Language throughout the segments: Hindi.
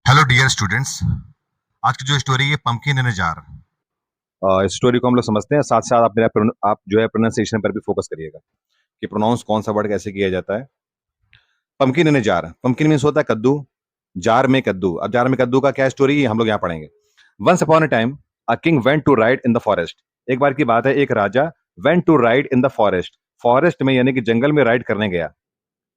Hello dear students. आज की जो स्टोरी है पंपकिन इन अ जार। इस स्टोरी को हम लोग समझते हैं, साथ साथ आप जो है प्रोनाउंसिएशन पर भी फोकस करिएगा कि प्रोनाउंस कौन सा वर्ड कैसे किया जाता है। Pumpkin in a jar, pumpkin means होता है कद्दू, जार में कद्दू। अब जार में कद्दू का क्या स्टोरी है हम लोग यहाँ पढ़ेंगे। Once upon a time a king went to ride in the forest. एक बार की बात है, एक राजा went to ride in the forest, forest में यानी कि जंगल में राइड करने गया।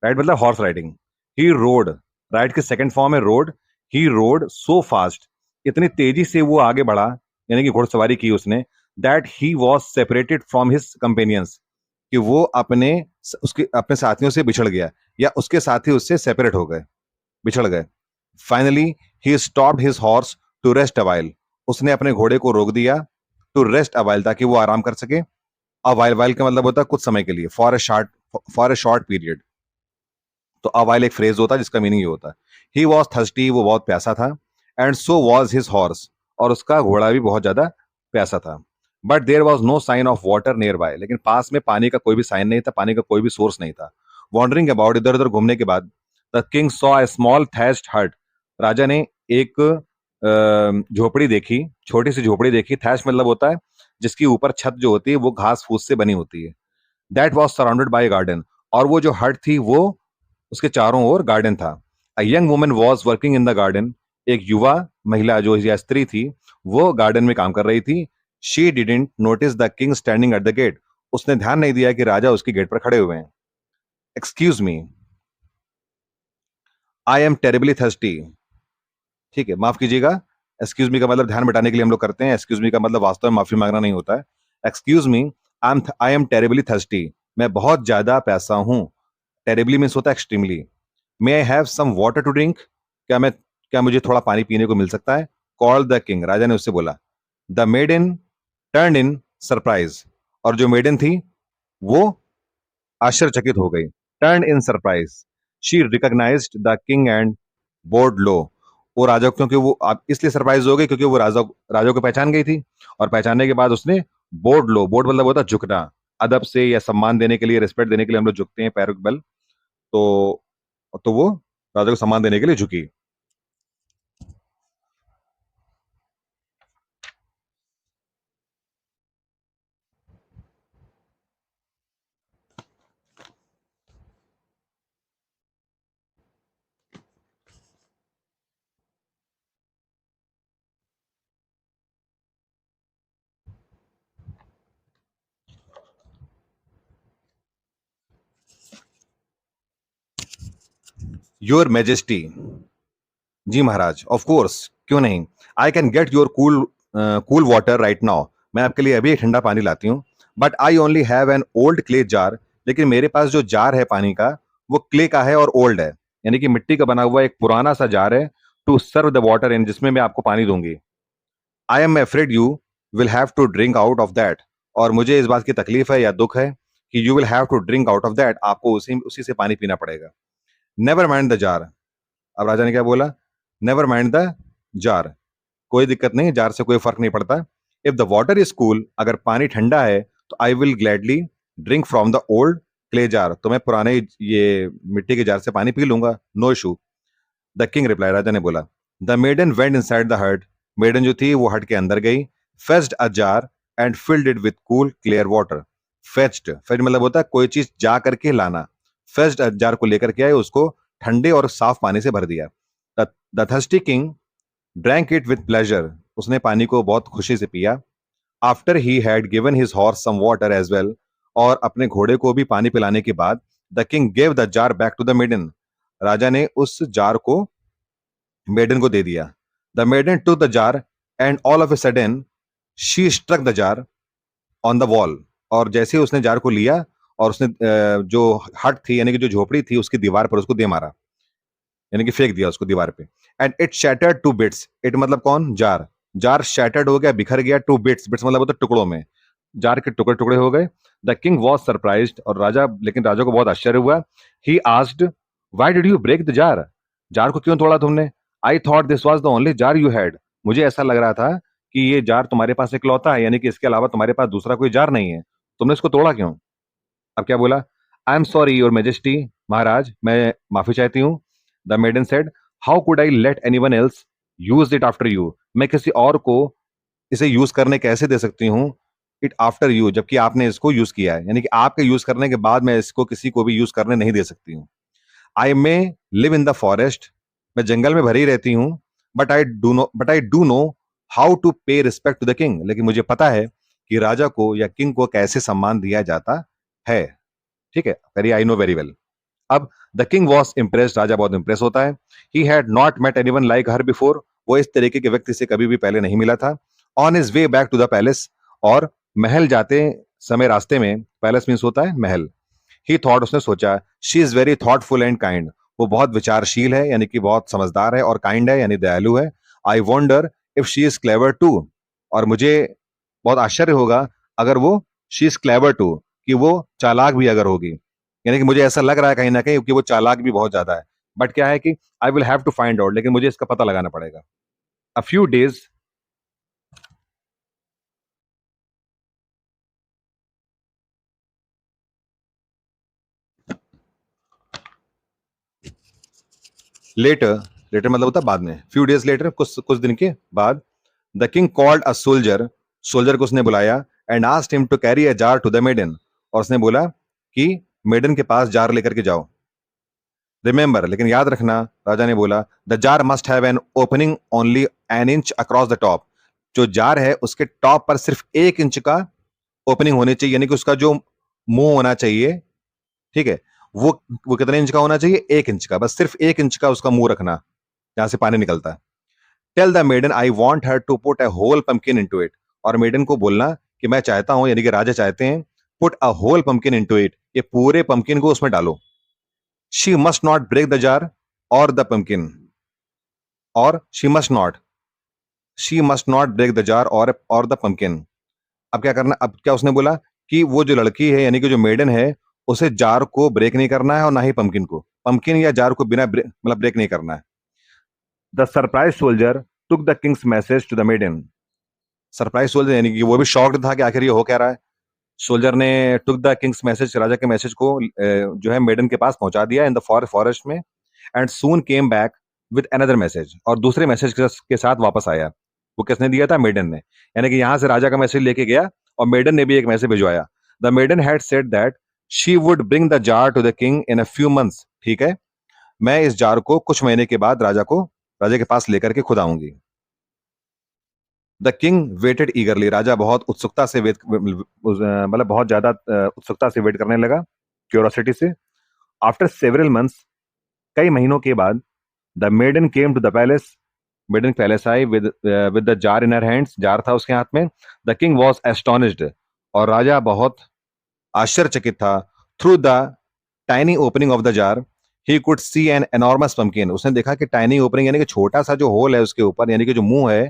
राइड मतलब हॉर्स राइडिंग। ही रोड, राइड की सेकंड फॉर्म है रोड। ही रोड सो फास्ट, इतनी तेजी से वो आगे बढ़ा, यानी कि घुड़सवारी की उसने, that he was separated from his companions, कि वो उसके अपने साथियों से बिछड़ गया, या उसके साथी उससे सेपरेट हो गए, बिछड़ गए। Finally he stopped his horse to rest awhile, उसने अपने घोड़े को रोक दिया, टू रेस्ट अवाइल, ताकि वो आराम कर सके। अवाइल, वाइल का मतलब होता है कुछ समय के लिए, फॉर ए शॉर्ट पीरियड। तो अवाइल एक फ्रेज होता है जिसका मीनिंग ये होता है। ही वॉज थर्स्टी, वो बहुत प्यासा था। And so was his horse, और उसका घोड़ा भी बहुत ज्यादा प्यासा था। But there was no sign of water nearby, लेकिन पास में पानी का कोई भी साइन नहीं था, पानी का कोई भी सोर्स नहीं था। वॉन्डरिंग अबाउट, इधर उधर घूमने के बाद, the king saw a small thatched हट, राजा ने एक झोपड़ी देखी, छोटी सी झोपड़ी देखी। थैच मतलब होता है जिसकी ऊपर छत जो होती है वो घास फूस से बनी होती है। That was surrounded by garden, और वो जो हट थी वो उसके चारों ओर गार्डन था। A young woman was working in the garden, एक युवा महिला जो या स्त्री थी वो गार्डन में काम कर रही थी। She didn't notice the king standing at the gate, उसने ध्यान नहीं दिया कि राजा उसकी गेट पर खड़े हुए हैं। Excuse me, I am terribly thirsty. ठीक है, माफ कीजिएगा। एक्सक्यूज मी का मतलब ध्यान बटाने के लिए हम लोग करते हैं, एक्सक्यूज मी का मतलब वास्तव में माफी मांगना नहीं होता है। Excuse me, I am terribly thirsty, मैं बहुत ज्यादा प्यासा हूं। टेरिबली मीन्स होता है extremely. May I have some water to drink, क्या मुझे थोड़ा पानी पीने को मिल सकता है। कॉल द किंग, राजा ने उससे बोला। The maiden turn in surprise, और जो मेडन थी वो आश्चर्यचकित हो गई। Turn in surprise, she recognised the king and bowed low, वो राजा, क्योंकि वो आप इसलिए सरप्राइज हो गई क्योंकि वो राजा को पहचान गई थी, और पहचानने के बाद उसने बोर्ड लो, बोर्ड मतलब होता है झुकना, अदब से या सम्मान देने के लिए, रिस्पेक्ट देने के लिए हम लोग झुकते हैं पैरों के बल। तो वो राजा को सम्मान देने के लिए झुकी। योर मैजेस्टी, जी महाराज, ऑफ कोर्स, क्यों नहीं। I can get your cool cool water right now, मैं आपके लिए अभी एक ठंडा पानी लाती हूँ। But I only have an old clay jar, लेकिन मेरे पास जो जार है पानी का वो क्ले का है और ओल्ड है, यानी कि मिट्टी का बना हुआ एक पुराना सा जार है। To serve the water in, जिसमें मैं आपको पानी दूंगी। I am afraid you will have to drink out of that, और मुझे इस बात की तकलीफ है या दुख है कि you will have to drink out of that, आपको उसी उसी से पानी पीना पड़ेगा। नेवर माइंड द जार, अब राजा ने क्या बोला। नेवर माइंड द जार, कोई दिक्कत नहीं, जार से कोई फर्क नहीं पड़ता। If the water is cool, अगर पानी ठंडा है तो I will gladly drink from the old clay jar, तो मैं पुराने ये मिट्टी के जार से पानी पी लूंगा, no issue. The king reply, राजा ने बोला। The maiden went inside the hut, maiden जो थी वो हट के अंदर गई। Fetched a jar and filled it with cool clear water. Fetched मतलब होता है कोई चीज जा करके लाना। फेच्ड अ जार को लेकर के आए, उसको ठंडे और साफ पानी से भर दिया। The thirsty king drank it with pleasure, उसने पानी को बहुत खुशी से पिया। After he had given his horse some water as well, और अपने घोड़े को भी पानी पिलाने के बाद, the king gave the jar back to the maiden, राजा ने उस जार को मेडन को दे दिया। The maiden took the jar and all of a sudden she struck the jar on the wall, और जैसे ही उसने जार को लिया और उसने जो हट थी यानी कि जो झोपड़ी थी उसकी दीवार पर उसको दे मारा, यानी कि फेंक दिया उसको दीवार पे। And it shattered to bits, it मतलब कौन, जार। जार शैटर्ड हो गया, बिखर गया, टू बिट्स, बिट्स मतलब होता है टुकड़ों में, जार के टुकड़े टुकड़े हो गए। द किंग वॉज सरप्राइज्ड, और लेकिन राजा को बहुत आश्चर्य हुआ। He asked, why did you break the jar, jar को क्यों तोड़ा तुमने। I thought this was the only jar you had, मुझे ऐसा लग रहा था कि ये जार तुम्हारे पास इकलौता है, यानी कि इसके अलावा तुम्हारे पास दूसरा कोई जार नहीं है, तुमने इसको तोड़ा क्यों। अब क्या बोला। I am sorry your majesty, महाराज मैं माफी चाहती हूँ। The maiden said, how could I let anyone else use it after you, मैं किसी और को इसे यूज करने कैसे दे सकती हूँ इट आफ्टर यू, जबकि आपने इसको यूज किया है, यानी कि आपके यूज करने के बाद मैं इसको किसी को भी यूज करने नहीं दे सकती हूँ। I may live in the forest, मैं जंगल में भरी रहती हूँ, but I do know how to pay respect to the king, लेकिन मुझे पता है कि राजा को या किंग को कैसे सम्मान दिया जाता है। ठीक है, very I know very well. अब द किंग वॉज इम्प्रेस्ड, राजा बहुत इंप्रेस होता है। He had not met anyone like her before, वो इस तरीके के व्यक्ति से कभी भी पहले नहीं मिला था। On his way back to the palace, और महल जाते समय रास्ते में, पैलेस मीन्स होता है महल, ही थॉट, उसने सोचा, she is very thoughtful and kind, वो बहुत विचारशील है यानी कि बहुत समझदार है, और काइंड है यानी दयालु है। I wonder if she is clever too, और मुझे बहुत आश्चर्य होगा अगर वो, शी इज क्लेवर टू, कि वो चालाक भी अगर होगी, यानी कि मुझे ऐसा लग रहा है कहीं ना कहीं कि वो चालाक भी बहुत ज्यादा है। बट क्या है कि I will have to find out, लेकिन मुझे इसका पता लगाना पड़ेगा। A few days later, later मतलब होता है बाद में, फ्यू डेज लेटर, कुछ कुछ दिन के बाद, the king called a soldier, soldier को उसने बुलाया, and asked him to carry a jar to the maiden, और उसने बोला कि मेडन के पास जार लेकर के जाओ। रिमेंबर, लेकिन याद रखना, राजा ने बोला, the jar must have an opening only an inch across the top, जो जार है उसके टॉप पर सिर्फ 1 इंच का ओपनिंग होनी चाहिए, यानी कि उसका जो मुंह होना चाहिए, ठीक है, वो कितने इंच का होना चाहिए, 1 इंच का, बस सिर्फ 1 इंच का उसका मुंह रखना, जहां से पानी निकलता है। Tell the maiden I want her to put a whole pumpkin into it, और मेडन को बोलना कि मैं चाहता हूं, यानी कि राजा चाहते हैं, put a whole pumpkin into it, ये पूरे पम्पकिन को उसमें डालो। She must not break the jar और द पम्पकिन, और she must not break the jar और द पम्पकिन। अब क्या करना, अब क्या उसने बोला कि वो जो लड़की है यानी कि जो मेडन है, उसे जार को ब्रेक नहीं करना है और ना ही पम्पकिन को, पम्पकिन या जार को बिना मतलब ब्रेक नहीं करना है। The surprise soldier took the king's message to the maiden, surprise soldier यानी कि वो भी शॉक्ड था कि आखिर ये हो क्या रहा है। सोल्जर ने टुक द किंग्स मैसेज, राजा के मैसेज को जो है मेडन के पास पहुंचा दिया इन द फॉरेस्ट में, and soon came back with another message, और दूसरे मैसेज के साथ वापस आया। वो किसने दिया था, मेडन ने, यानी कि यहां से राजा का मैसेज लेके गया और मेडन ने भी एक मैसेज भिजवाया। The maiden had said that she would bring the jar to the king in a few months, ठीक है, मैं इस जार को कुछ महीने के बाद राजा के पास लेकर के खुद आऊंगी। द किंग वेटेड ईगरली, राजा बहुत उत्सुकता से वेट, मतलब बहुत ज्यादा उत्सुकता से वेट करने लगा, क्यूरोसिटी से। आफ्टर सेवरल मंथ्स, कई महीनों के बाद, the maiden came to the palace, maiden palace आई with the jar in her hands, jar था उसके हाथ में। द किंग वॉज एस्टोनिश्ड, और राजा बहुत आश्चर्यचकित था। Through the tiny opening of the jar he could see an enormous pumpkin, उसने देखा कि टाइनी ओपनिंग यानी कि छोटा सा जो होल है उसके ऊपर, यानी कि जो मुंह है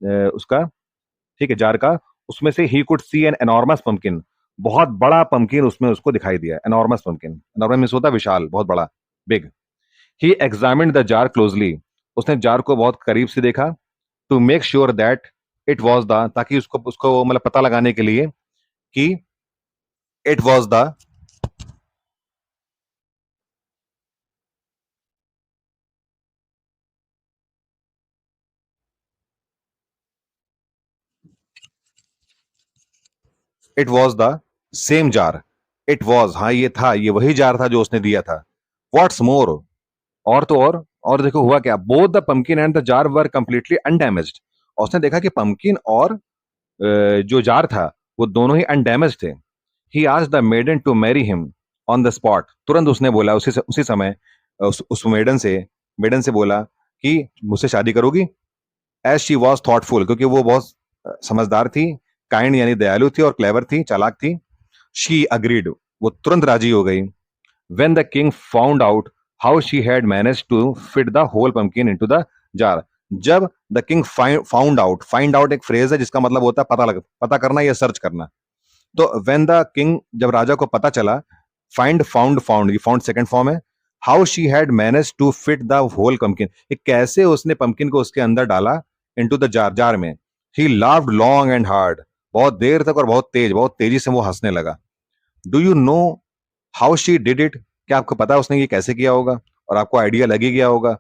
उसका, ठीक है, जार का, उसमें से he could see an enormous pumpkin, बहुत बड़ा पम्पकिन उसमें उसको दिखाई दिया, एनॉर्मस पम्पकिन, एनॉर्मस मींस होता है विशाल, बहुत बड़ा, big. He examined the jar closely, उसने जार को बहुत करीब से देखा, to make sure that it was the, ताकि उसको उसको मतलब पता लगाने के लिए कि it was the, it was the same jar, it was, हाँ ये था, ये वही जार था जो उसने दिया था। व्हाट्स मोर, और तो और देखो हुआ क्या, both the pumpkin and the jar were completely undamaged, और उसने देखा कि पंपकिन और जो जार था वो दोनों ही अनडैमेज थे। He asked the maiden to marry him on the spot, तुरंत उसने बोला, उसी समय उस मेडन से बोला कि मुझसे शादी करोगी। एज शी वॉज थॉटफुल, क्योंकि वो बहुत समझदार थी, काइंड यानी दयालु थी, और क्लेवर थी, चालाक थी। शी अग्रीड, वो तुरंत राजी हो गई। When the king found out how she had managed to fit the whole pumpkin into the jar, जब द किंग फाइंड आउट एक फ्रेज है जिसका मतलब होता है पता करना या सर्च करना। तो वेन द किंग, जब राजा को पता चला, फाउंड, ये फाउंड सेकंड फॉर्म है, how she had managed to fit the whole pumpkin, कैसे उसने पंपकिन को उसके अंदर डाला, इनटू द जार में। ही लाफ्ड लॉन्ग एंड हार्ड, बहुत देर तक और बहुत तेजी से वो हंसने लगा। Do you know how she did it, क्या आपको पता है उसने ये कैसे किया होगा, और आपको आइडिया लग ही गया होगा।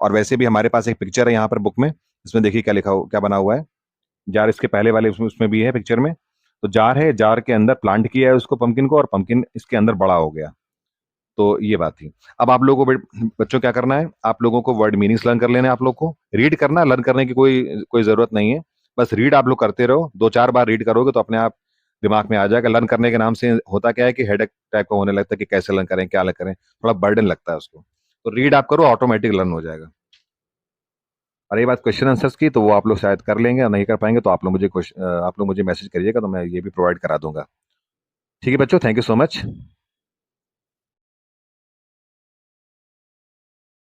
और वैसे भी हमारे पास एक पिक्चर है यहाँ पर बुक में, इसमें देखिए क्या लिखा हो, क्या बना हुआ है। जार इसके पहले वाले उसमें भी है पिक्चर में। तो जार है, जार के अंदर प्लांट किया है उसको पंपकिन को, और पंपकिन इसके अंदर बड़ा हो गया। तो ये बात थी। अब आप लोगों को बच्चों क्या करना है, आप लोगों को वर्ड मीनिंग्स लर्न कर लेने हैं। आप लोग को रीड करना, लर्न करने की कोई कोई जरूरत नहीं है। बस रीड आप लोग करते रहो, 2-4 बार रीड करोगे तो अपने आप दिमाग में आ जाएगा। लर्न करने के नाम से होता क्या है कि हेडेक टाइप का होने लगता है कि कैसे लर्न करें, क्या लर्न करें, थोड़ा बर्डन लगता है उसको। तो रीड आप करो, ऑटोमेटिक लर्न हो जाएगा। और ये बात क्वेश्चन आंसर्स की, तो वो आप लोग शायद कर लेंगे, और नहीं कर पाएंगे तो आप लोग मुझे मैसेज करिएगा, तो मैं ये भी प्रोवाइड करा दूंगा। ठीक है बच्चों, थैंक यू सो मच।